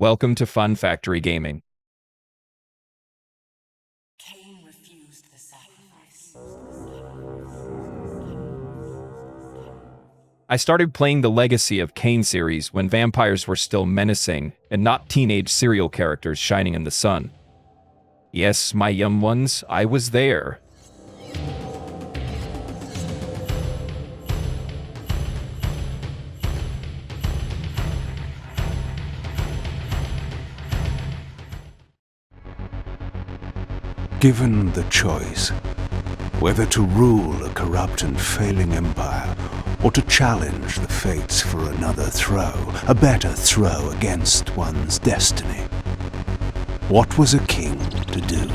Welcome to Fun Factory Gaming. Kain refused the sacrifice. I started playing the Legacy of Kain series when vampires were still menacing and not teenage serial characters shining in the sun. Yes, my young ones, I was there. Given the choice, whether to rule a corrupt and failing empire, or to challenge the fates for another throw, a better throw against one's destiny, what was a king to do?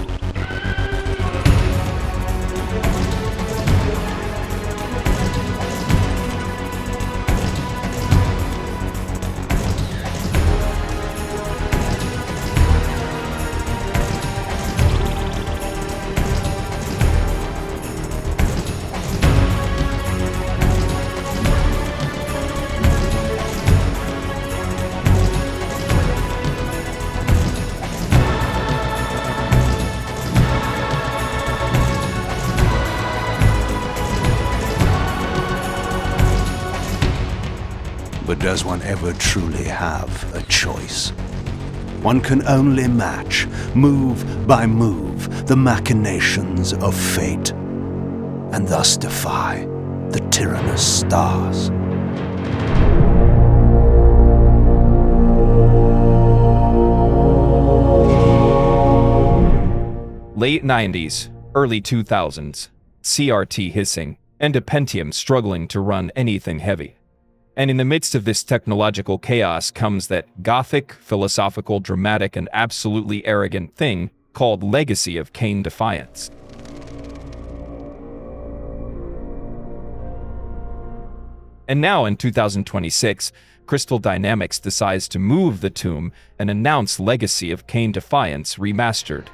But does one ever truly have a choice? One can only match, move by move, the machinations of fate, and thus defy the tyrannous stars. Late 90s, early 2000s, CRT hissing, and a Pentium struggling to run anything heavy. And in the midst of this technological chaos comes that gothic, philosophical, dramatic, and absolutely arrogant thing called Legacy of Kain Defiance. And now in 2026, Crystal Dynamics decides to move the tomb and announce Legacy of Kain Defiance Remastered.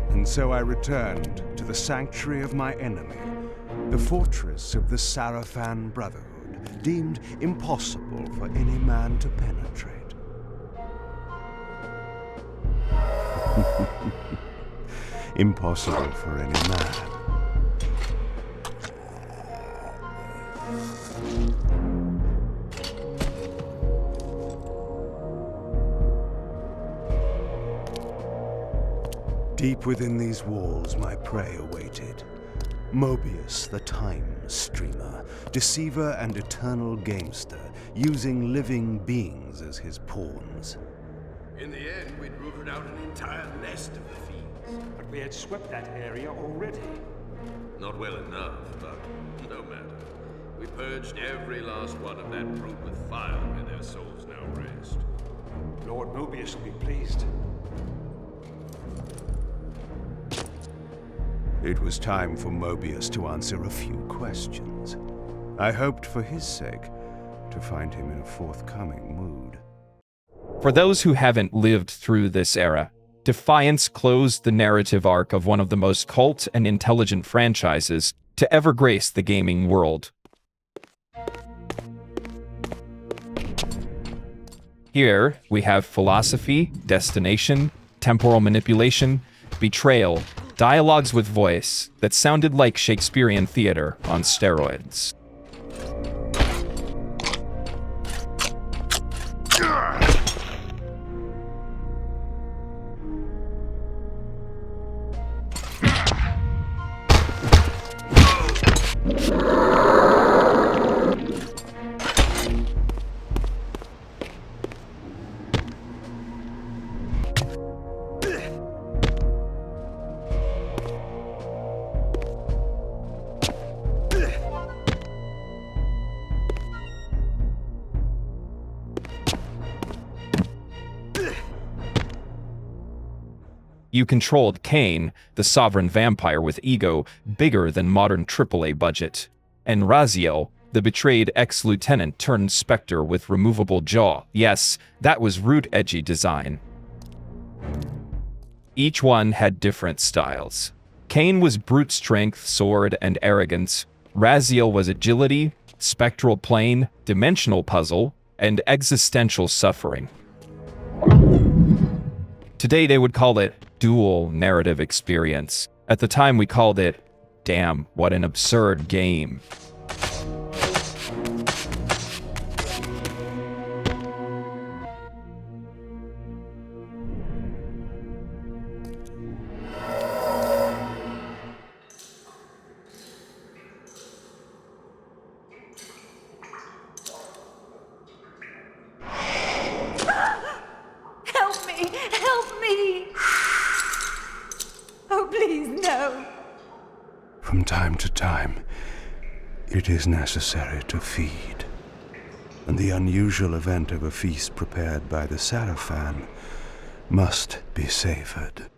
And so I returned to the sanctuary of my enemy, the fortress of the Sarafan Brotherhood, deemed impossible for any man to penetrate. Impossible for any man. Deep within these walls, my prey awaited. Mobius, the time streamer, deceiver and eternal gamester, using living beings as his pawns. In the end, we'd rooted out an entire nest of the fiends. But we had swept that area already. Not well enough, but no matter. We purged every last one of that brood with fire, and their souls now rest. Lord Mobius will be pleased. It was time for Mobius to answer a few questions. I hoped for his sake to find him in a forthcoming mood. For those who haven't lived through this era, Defiance closed the narrative arc of one of the most cult and intelligent franchises to ever grace the gaming world. Here, we have philosophy, destination, temporal manipulation, betrayal, dialogues with voice that sounded like Shakespearean theater on steroids. You controlled Kain, the sovereign vampire with ego bigger than modern AAA budget, and Raziel, the betrayed ex-lieutenant turned specter with removable jaw. Yes, that was root edgy design. Each one had different styles. Kain was brute strength, sword, and arrogance. Raziel was agility, spectral plane, dimensional puzzle, and existential suffering. Today they would call it dual narrative experience. At the time we called it, damn, what an absurd game. Help me! Help me! Oh, please, no. From time to time, it is necessary to feed. And the unusual event of a feast prepared by the Sarafan must be savored.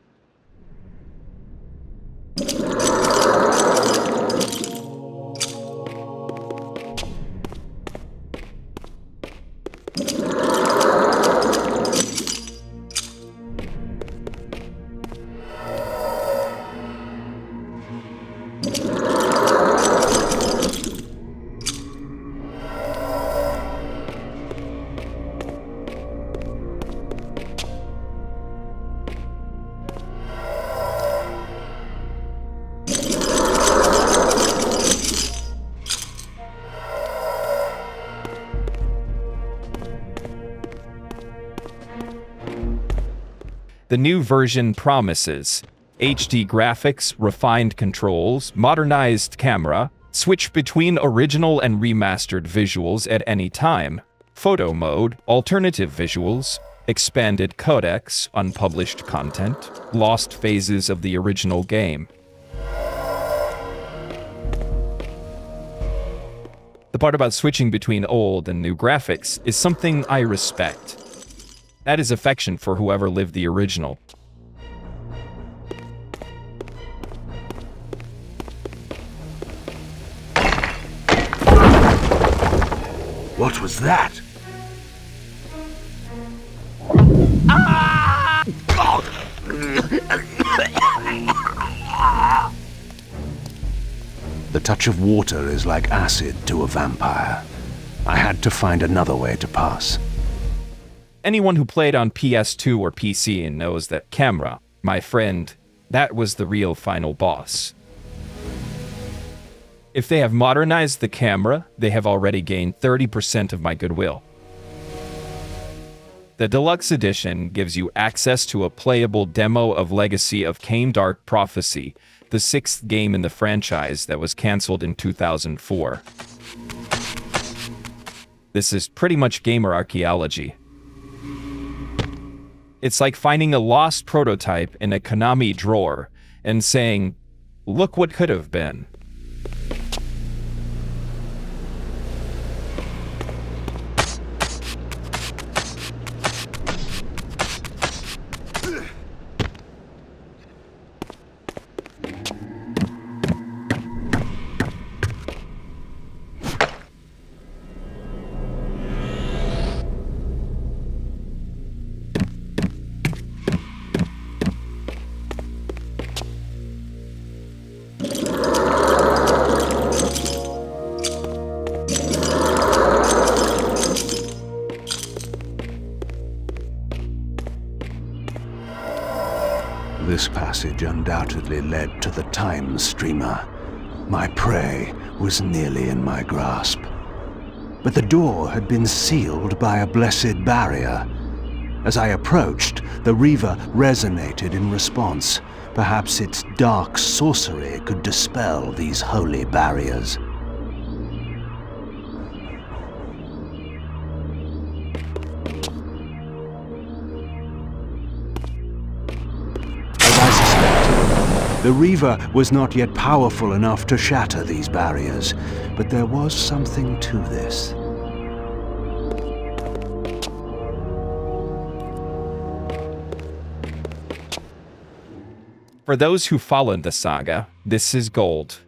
The new version promises HD graphics, refined controls, modernized camera, switch between original and remastered visuals at any time, photo mode, alternative visuals, expanded codecs, unpublished content, lost phases of the original game. The part about switching between old and new graphics is something I respect. That is affection for whoever lived the original. What was that? The touch of water is like acid to a vampire. I had to find another way to pass. Anyone who played on PS2 or PC knows that camera, my friend, that was the real final boss. If they have modernized the camera, they have already gained 30% of my goodwill. The Deluxe Edition gives you access to a playable demo of Legacy of Kain Dark Prophecy, the 6th game in the franchise that was cancelled in 2004. This is pretty much gamer archaeology. It's like finding a lost prototype in a Konami drawer and saying, "Look what could have been." This passage undoubtedly led to the Time Streamer. My prey was nearly in my grasp. But the door had been sealed by a blessed barrier. As I approached, the Reaver resonated in response. Perhaps its dark sorcery could dispel these holy barriers. The Reaver was not yet powerful enough to shatter these barriers, but there was something to this. For those who followed the saga, this is gold.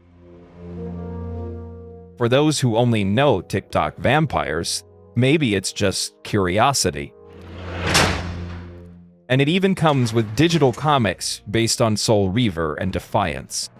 For those who only know TikTok vampires, maybe it's just curiosity. And it even comes with digital comics based on Soul Reaver and Defiance.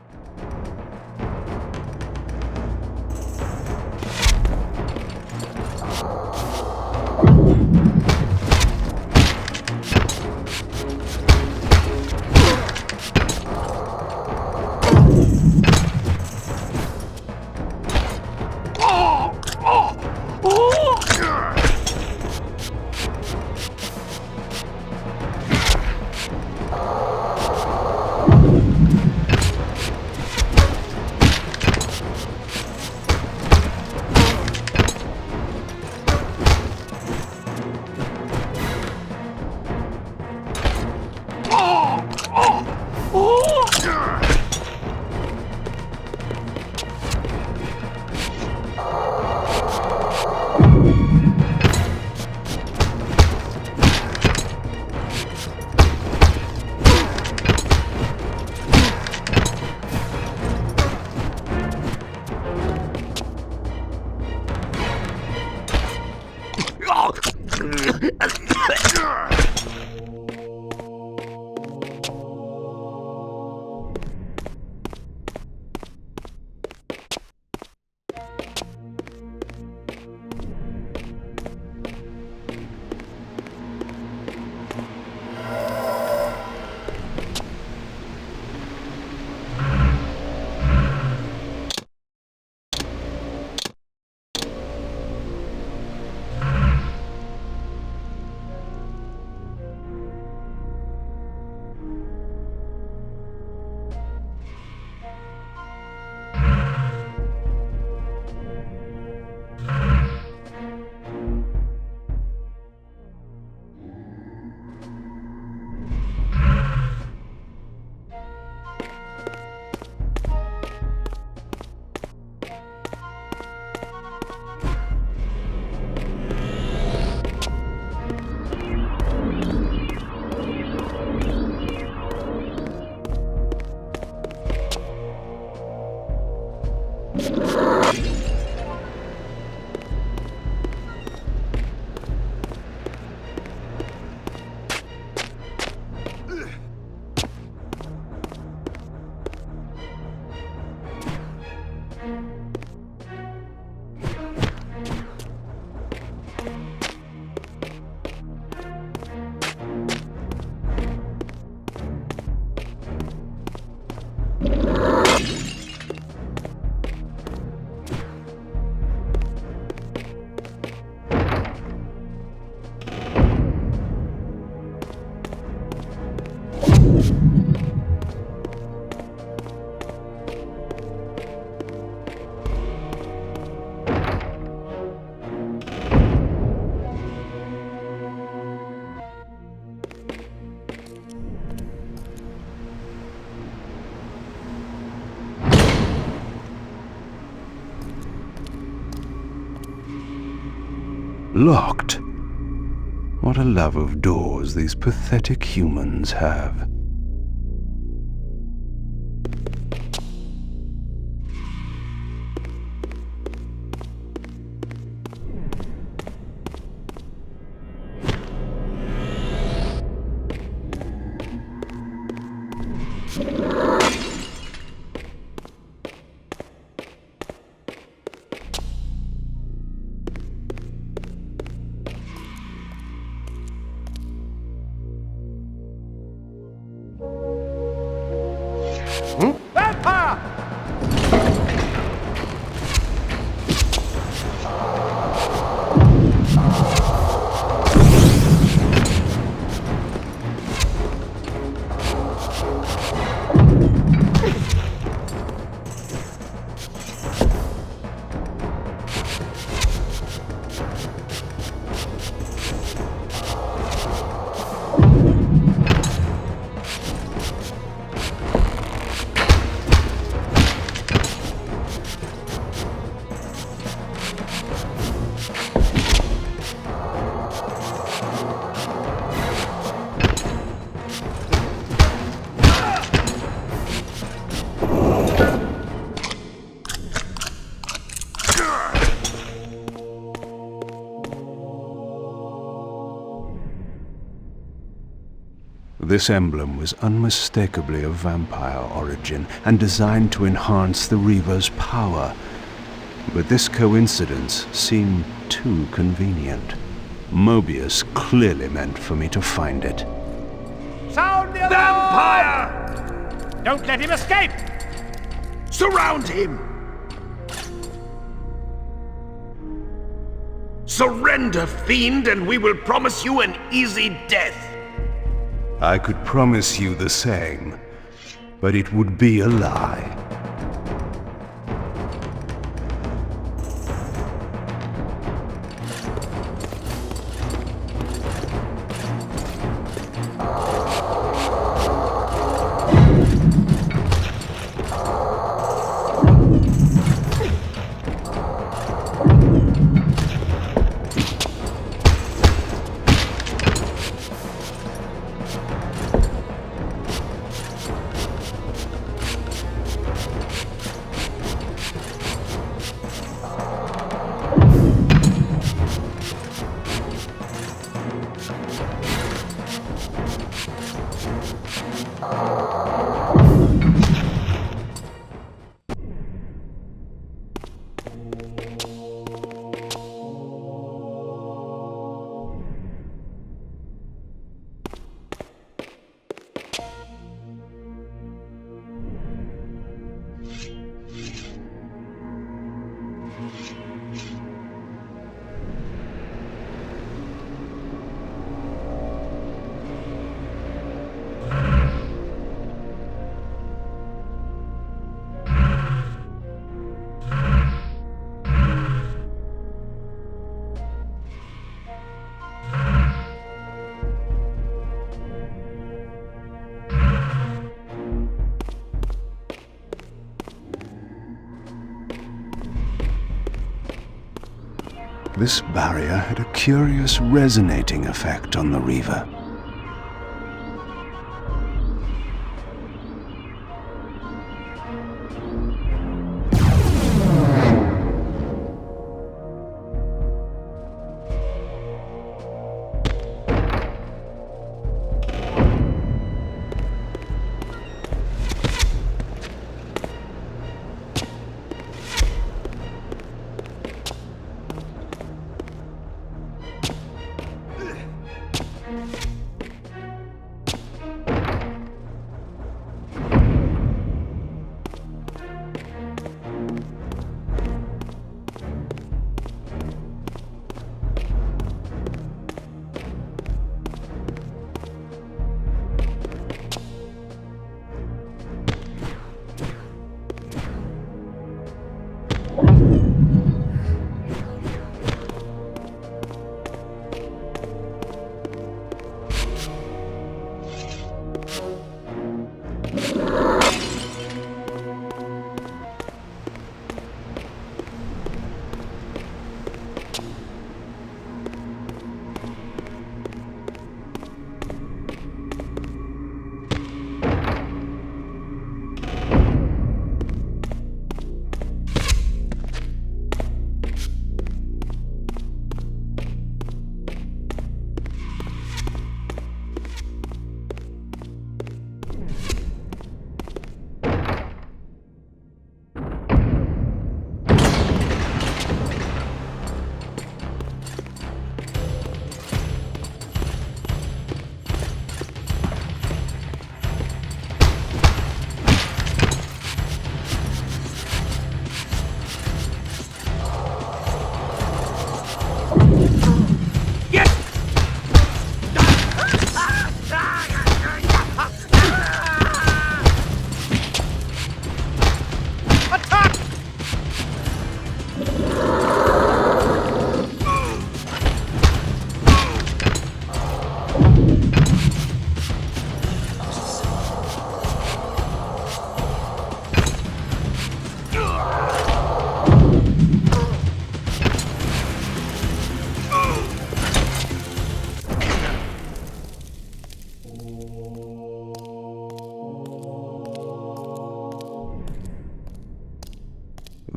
Locked. What a love of doors these pathetic humans have. This emblem was unmistakably of vampire origin and designed to enhance the Reaver's power. But this coincidence seemed too convenient. Mobius clearly meant for me to find it. Sound the alarm! Vampire! Don't let him escape! Surround him! Surrender, fiend, and we will promise you an easy death. I could promise you the same, but it would be a lie. This barrier had a curious resonating effect on the Reaver.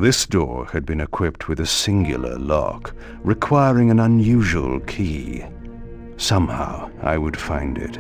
This door had been equipped with a singular lock, requiring an unusual key. Somehow, I would find it.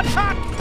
Attack!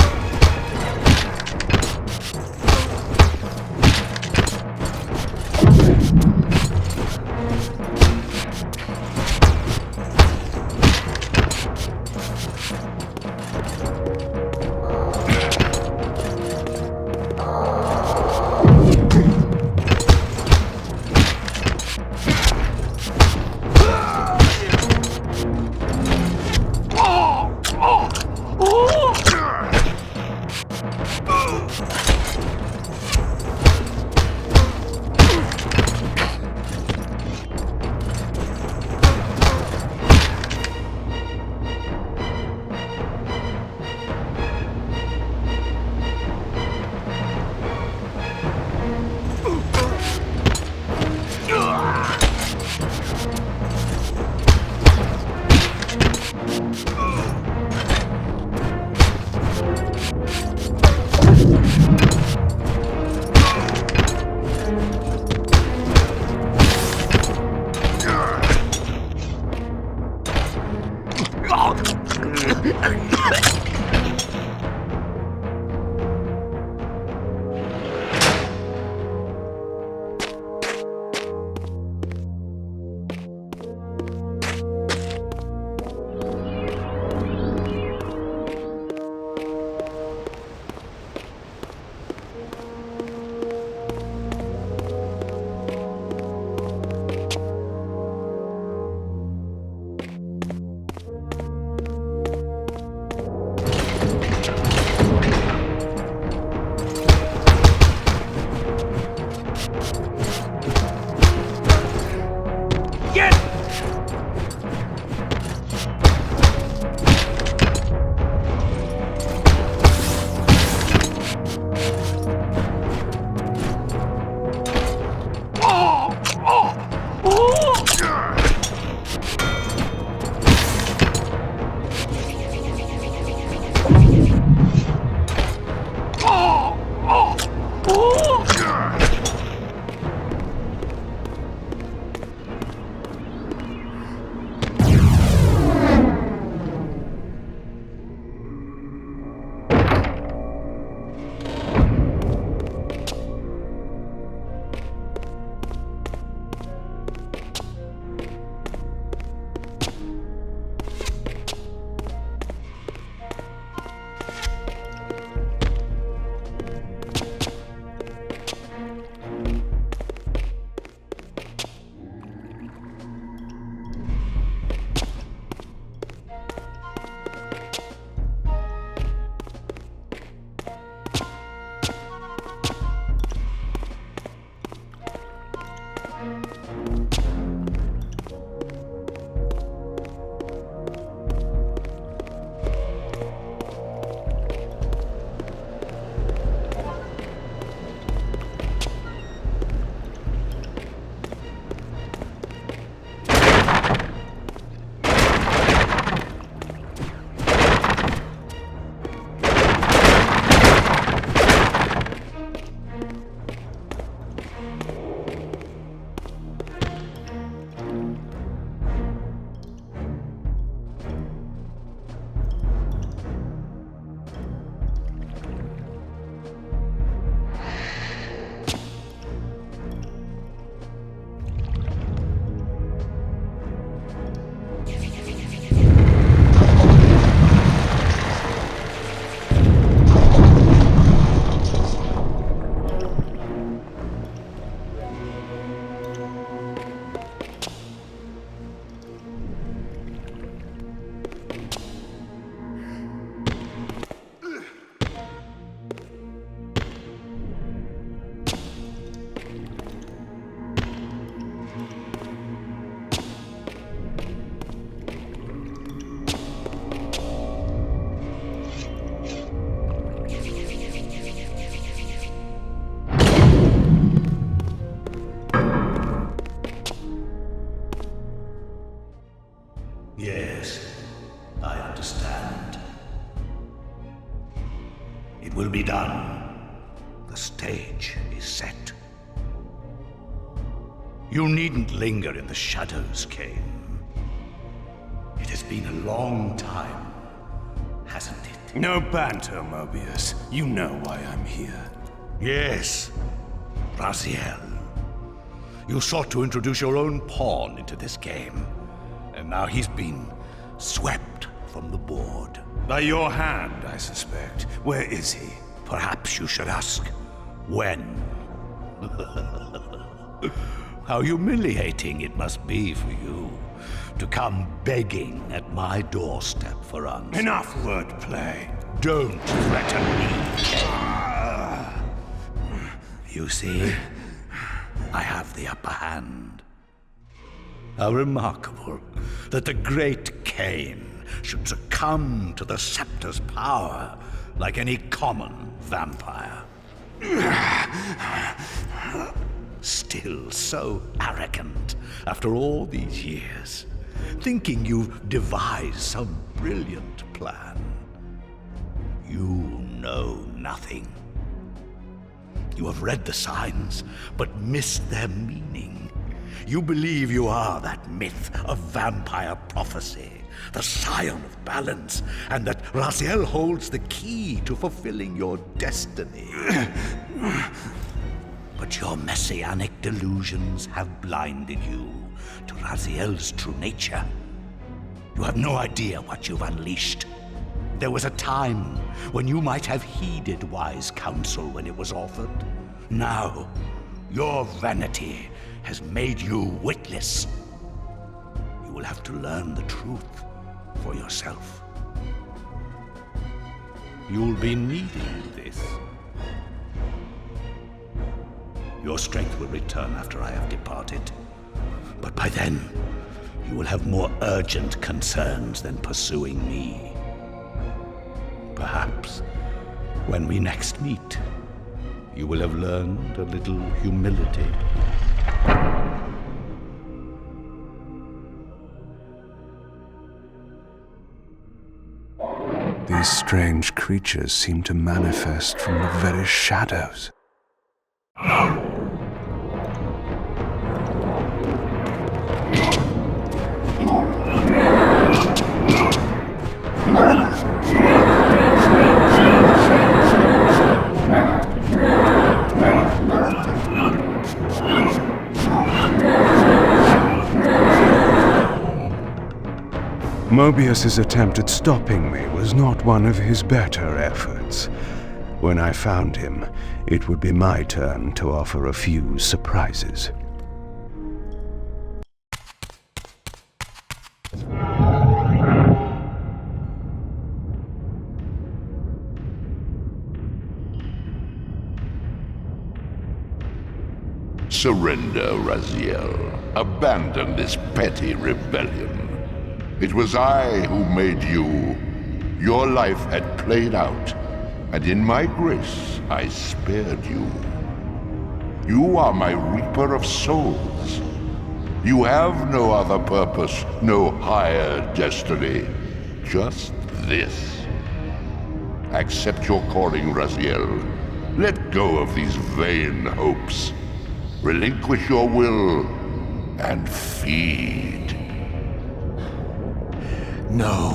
Yes, I understand. It will be done. The stage is set. You needn't linger in the shadows, Kain. It has been a long time, hasn't it? No banter, Mobius. You know why I'm here. Yes, Raziel. You sought to introduce your own pawn into this game, and now he's been swept from the board. By your hand, I suspect. Where is he? Perhaps you should ask, when? How humiliating it must be for you to come begging at my doorstep for answers. Enough wordplay. Don't threaten me, Kain. You see, I have the upper hand. How remarkable that the great Kain should succumb to the scepter's power like any common vampire. Still so arrogant after all these years, thinking you've devised some brilliant plan. You know nothing. You have read the signs, but missed their meaning. You believe you are that myth of vampire prophecy, the scion of balance, and that Raziel holds the key to fulfilling your destiny. But your messianic delusions have blinded you to Raziel's true nature. You have no idea what you've unleashed. There was a time when you might have heeded wise counsel when it was offered. Now, your vanity has made you witless. You will have to learn the truth for yourself. You'll be needing this. Your strength will return after I have departed. But by then, you will have more urgent concerns than pursuing me. Perhaps, when we next meet, you will have learned a little humility. These strange creatures seem to manifest from the very shadows. Mobius's attempt at stopping me was not one of his better efforts. When I found him, it would be my turn to offer a few surprises. Surrender, Raziel. Abandon this petty rebellion. It was I who made you. Your life had played out, and in my grace, I spared you. You are my reaper of souls. You have no other purpose, no higher destiny. Just this. Accept your calling, Raziel. Let go of these vain hopes. Relinquish your will, and feed. No.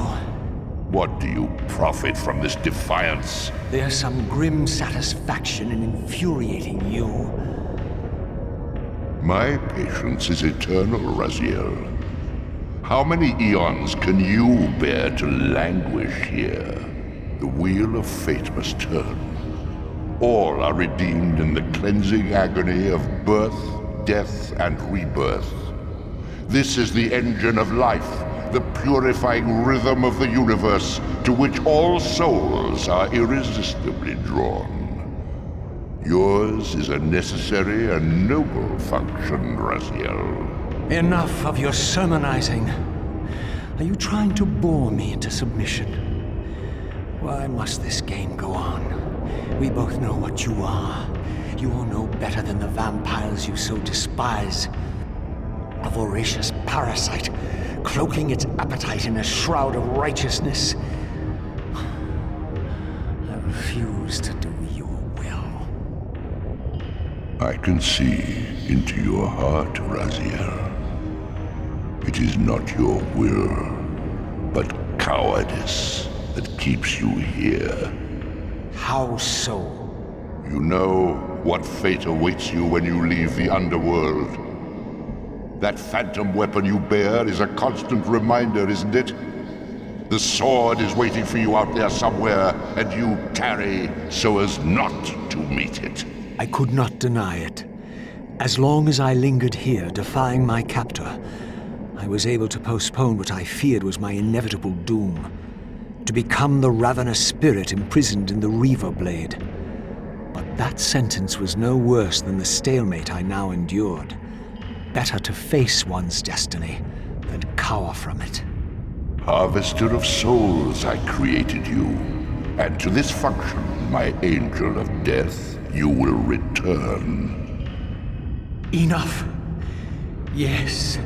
What do you profit from this defiance? There's some grim satisfaction in infuriating you. My patience is eternal, Raziel. How many eons can you bear to languish here? The wheel of fate must turn. All are redeemed in the cleansing agony of birth, death, and rebirth. This is the engine of life, the purifying rhythm of the universe to which all souls are irresistibly drawn. Yours is a necessary and noble function, Raziel. Enough of your sermonizing. Are you trying to bore me into submission? Why must this game go on? We both know what you are. You are no better than the vampires you so despise. A voracious parasite, cloaking its appetite in a shroud of righteousness. I refuse to do your will. I can see into your heart, Raziel. It is not your will, but cowardice that keeps you here. How so? You know what fate awaits you when you leave the underworld. That phantom weapon you bear is a constant reminder, isn't it? The sword is waiting for you out there somewhere, and you tarry so as not to meet it. I could not deny it. As long as I lingered here, defying my captor, I was able to postpone what I feared was my inevitable doom. To become the ravenous spirit imprisoned in the Reaver Blade. But that sentence was no worse than the stalemate I now endured. Better to face one's destiny than cower from it. Harvester of souls, I created you. And to this function, my angel of death, you will return. Enough. Yes,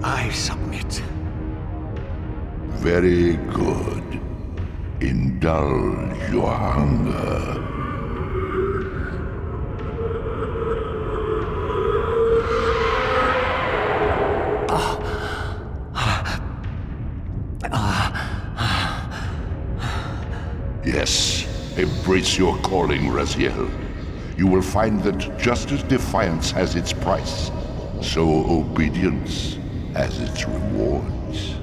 I submit. Very good. Indulge your hunger. Yes, embrace your calling, Raziel. You will find that just as defiance has its price, so obedience has its rewards.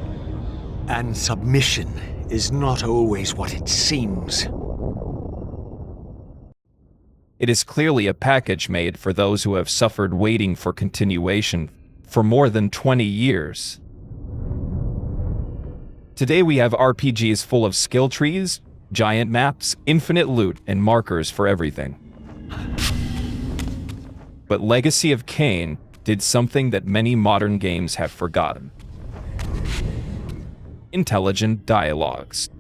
And submission is not always what it seems. It is clearly a package made for those who have suffered waiting for continuation for more than 20 years. Today we have RPGs full of skill trees, giant maps, infinite loot, and markers for everything. But Legacy of Kain did something that many modern games have forgotten. Intelligent dialogues.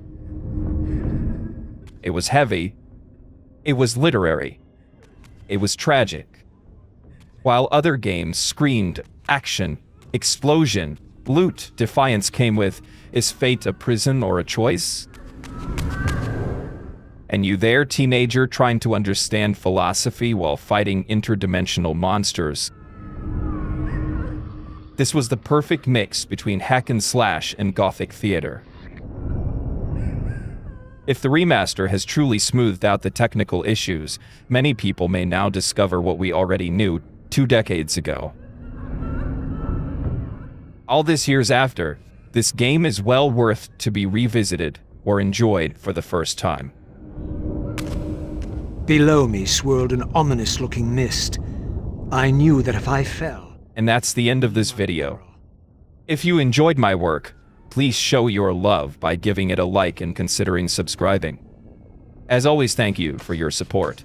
It was heavy. It was literary. It was tragic. While other games screamed action, explosion, loot, Defiance came with, is fate a prison or a choice? And you there, teenager, trying to understand philosophy while fighting interdimensional monsters. This was the perfect mix between hack and slash and gothic theater. If the remaster has truly smoothed out the technical issues, many people may now discover what we already knew 2 decades ago. All this years after, this game is well worth to be revisited or enjoyed for the first time. Below me swirled an ominous-looking mist. I knew that if I fell... And that's the end of this video. If you enjoyed my work, please show your love by giving it a like and considering subscribing. As always, thank you for your support.